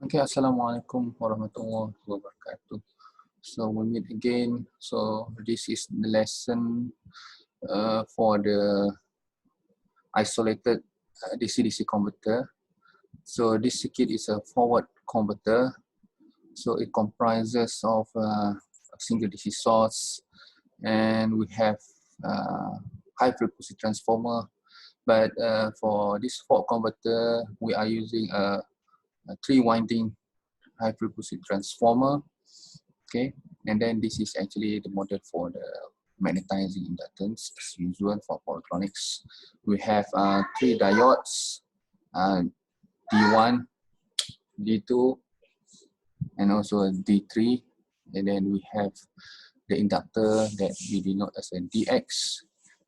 Okay, Assalamualaikum warahmatullahi wabarakatuh. So we meet again. So this is the lesson for the isolated DC-DC converter. So this circuit is a forward converter. So it comprises of a single DC source, and we have high frequency transformer. But for this forward converter, we are using a 3-winding high frequency transformer. Okay, and then this is actually the model for the magnetizing inductance as usual for power electronics. We have 3 diodes, D1, D2, and also a D3, and then we have the inductor that we denote as a DX,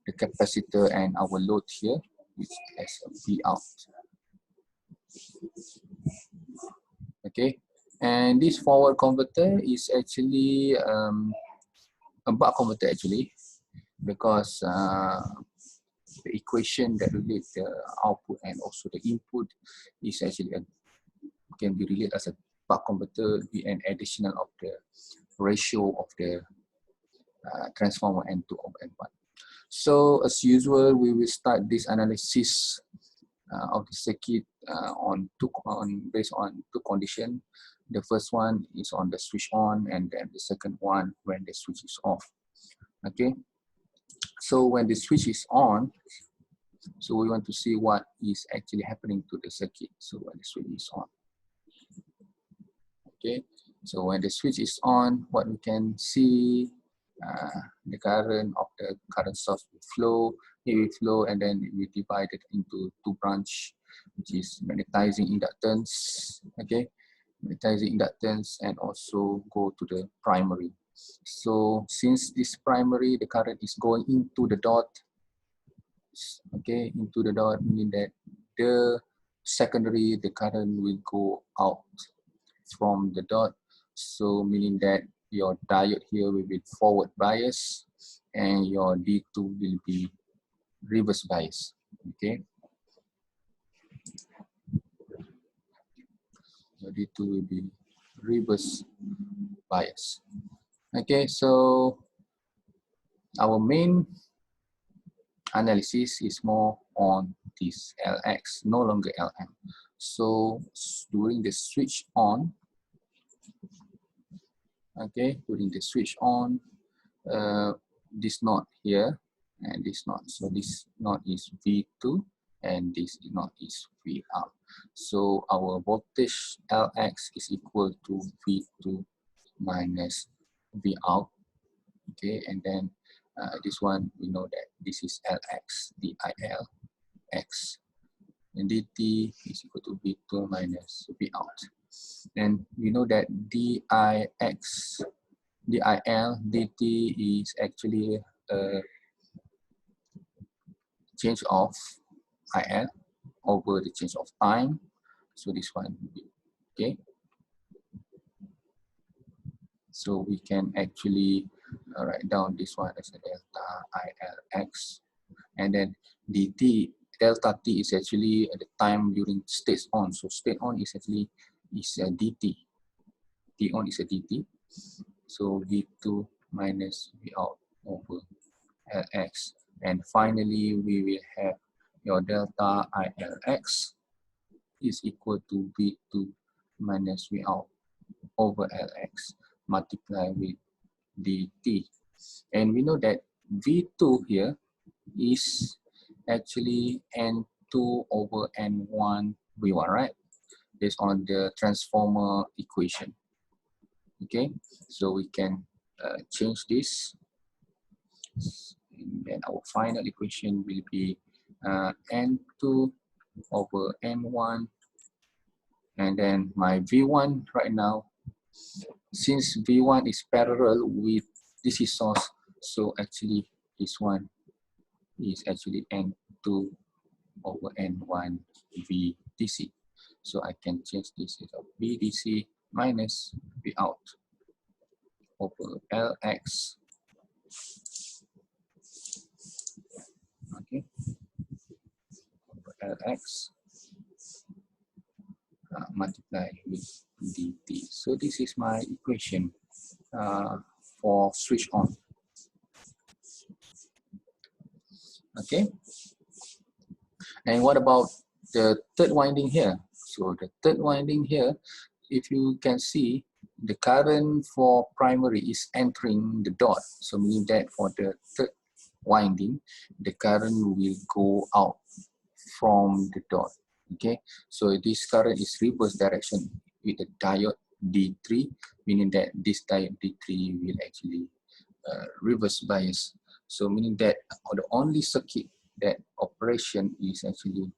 the capacitor, and our load here, which has a V out. Okay, and this forward converter is actually a buck converter actually, because the equation that relates the output and also the input is actually can be related as a buck converter, be an additional of the ratio of the transformer N2 over N1. So as usual, we will start this analysis of the circuit based on two conditions. The first one is on the switch on, and then the second one when the switch is off. Okay, so when the switch is on, so we want to see what is actually happening to the circuit. So when the switch is on, okay, so when the switch is on, what we can see, the current of the current source will flow, it will flow, and then we divide it into 2 branch, which is magnetizing inductance, okay, magnetizing inductance, and also go to the primary. So since this primary, the current is going into the dot, okay, into the dot, meaning that the secondary, the current will go out from the dot. So meaning that your diode here will be forward bias and your D2 will be reverse bias. Okay, your D2 will be reverse bias. Okay, so our main analysis is more on this LX, no longer LM. So during the switch on, okay, during the switch on, this node here and this node. So this node is V2 and this node is V out. So our voltage LX is equal to V2 minus V out. Okay, and then this one we know that this is LX, DIL X, and dt is equal to V2 minus V out. And we know that DIX, DIL, dt is actually a change of IL over the change of time. So this one will be okay. So we can actually write down this one as a delta ILX, and then dt, delta t is actually at the time during state on. So state on is actually a dt. T on is a dt. So V2 minus V out over Lx. And finally, we will have your delta ILX is equal to V2 minus V out over Lx multiplied with dt. And we know that V2 here is actually N2 over N1 V1, right? Based on the transformer equation. Okay, so we can change this, and then our final equation will be N2 over N1, and then my V1 right now, since V1 is parallel with DC source, so actually this one is actually N2 over N1 VDC. So I can change this as VDC minus V out over Lx. Okay, over Lx multiply with dt. So this is my equation for switch on. Okay. And what about the third winding here? So the third winding here, if you can see, the current for primary is entering the dot. So meaning that for the third winding, the current will go out from the dot. Okay, so this current is reverse direction with the diode D3, meaning that this diode D3 will actually reverse bias. So meaning that the only circuit that operation is actually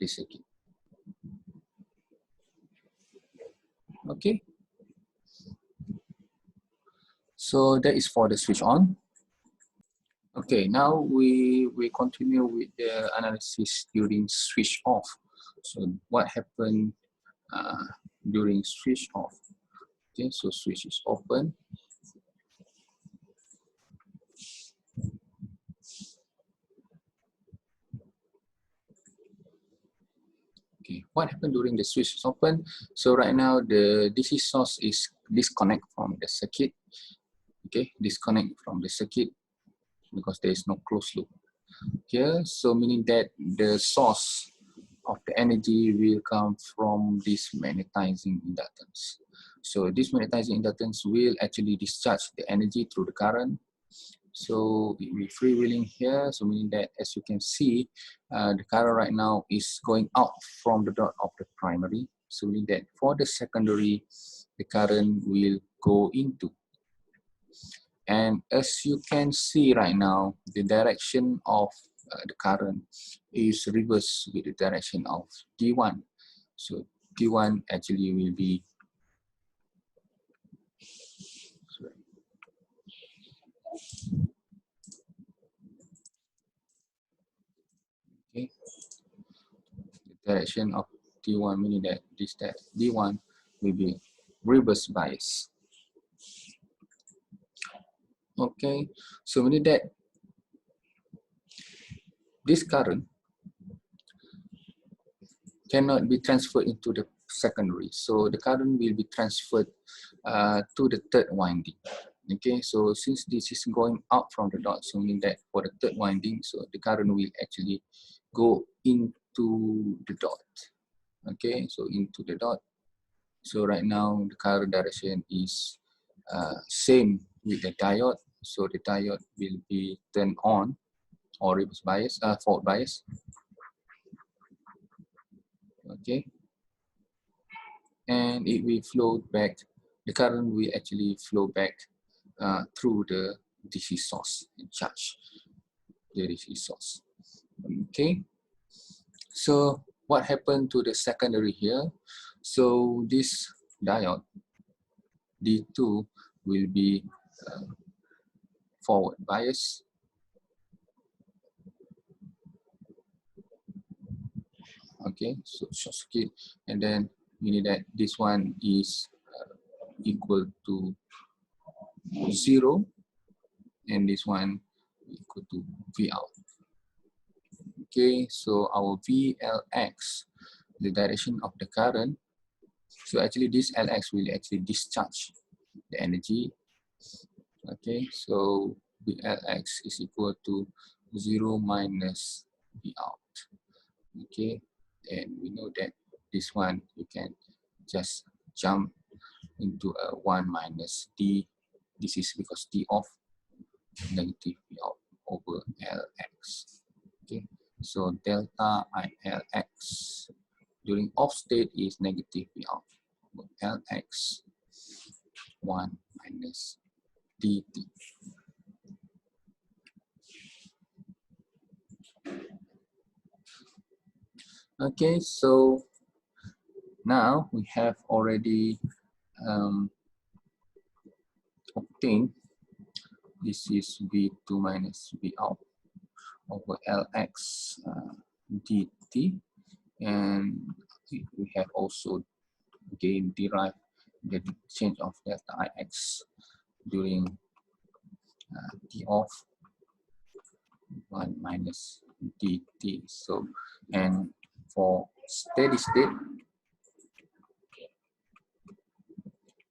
this circuit. Okay. So that is for the switch on. Okay, now we continue with the analysis during switch off. So what happened during switch off? Okay, so switch is open. Okay, what happened during the switch is open? So right now the DC source is disconnect from the circuit. Okay, disconnect from the circuit because there is no closed loop here. So meaning that the source of the energy will come from this magnetizing inductance. So this magnetizing inductance will actually discharge the energy through the current. So it will freewheeling here. So meaning that, as you can see, the current right now is going out from the dot of the primary. So meaning that for the secondary, the current will go into. And as you can see right now, the direction of the current is reverse with the direction of D1. So D1 actually will be okay. The direction of D1 meaning that this that D1 will be reverse bias. Okay, so meaning that this current cannot be transferred into the secondary. So the current will be transferred to the third winding. Okay, so since this is going out from the dot, so mean that for the third winding, so the current will actually go into the dot. Okay, so into the dot. So right now the current direction is same with the diode. So the diode will be turned on or reverse bias, forward bias. Okay, and it will flow back. The current will actually flow back through the DC source and charge the DC source. Okay, so what happened to the secondary here? So this diode D2 will be forward bias. Okay, so short circuit, and then meaning that this one is equal to 0, and this one equal to V out. Okay, so our VLX, the direction of the current. So actually this LX will actually discharge the energy. Okay, so VLX is equal to 0 minus V out. Okay, and we know that this one you can just jump into a 1 minus D. This is because D off, negative V out over LX. Okay, so delta ILX during off state is negative V out. LX 1 minus dt. Okay, so now we have already obtained this is V2 minus V out over LX dt, and we have also again derived the change of delta IX during D off 1 minus dt. So, and for steady state,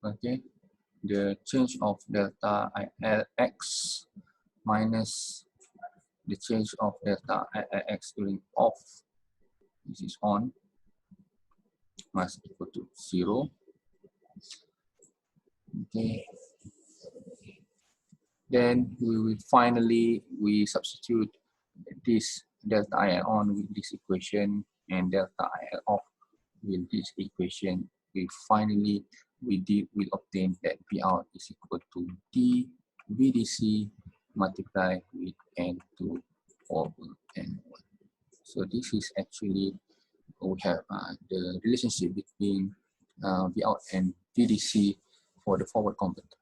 okay, the change of delta ILX minus the change of delta ILX during off, this is on, must equal to 0. Okay. Then we will finally substitute this delta IL on with this equation and delta IL off with this equation. We finally will obtain that V out is equal to D VDC multiplied with N2 over N1. So this is actually, we have the relationship between V out and VDC for the forward converter.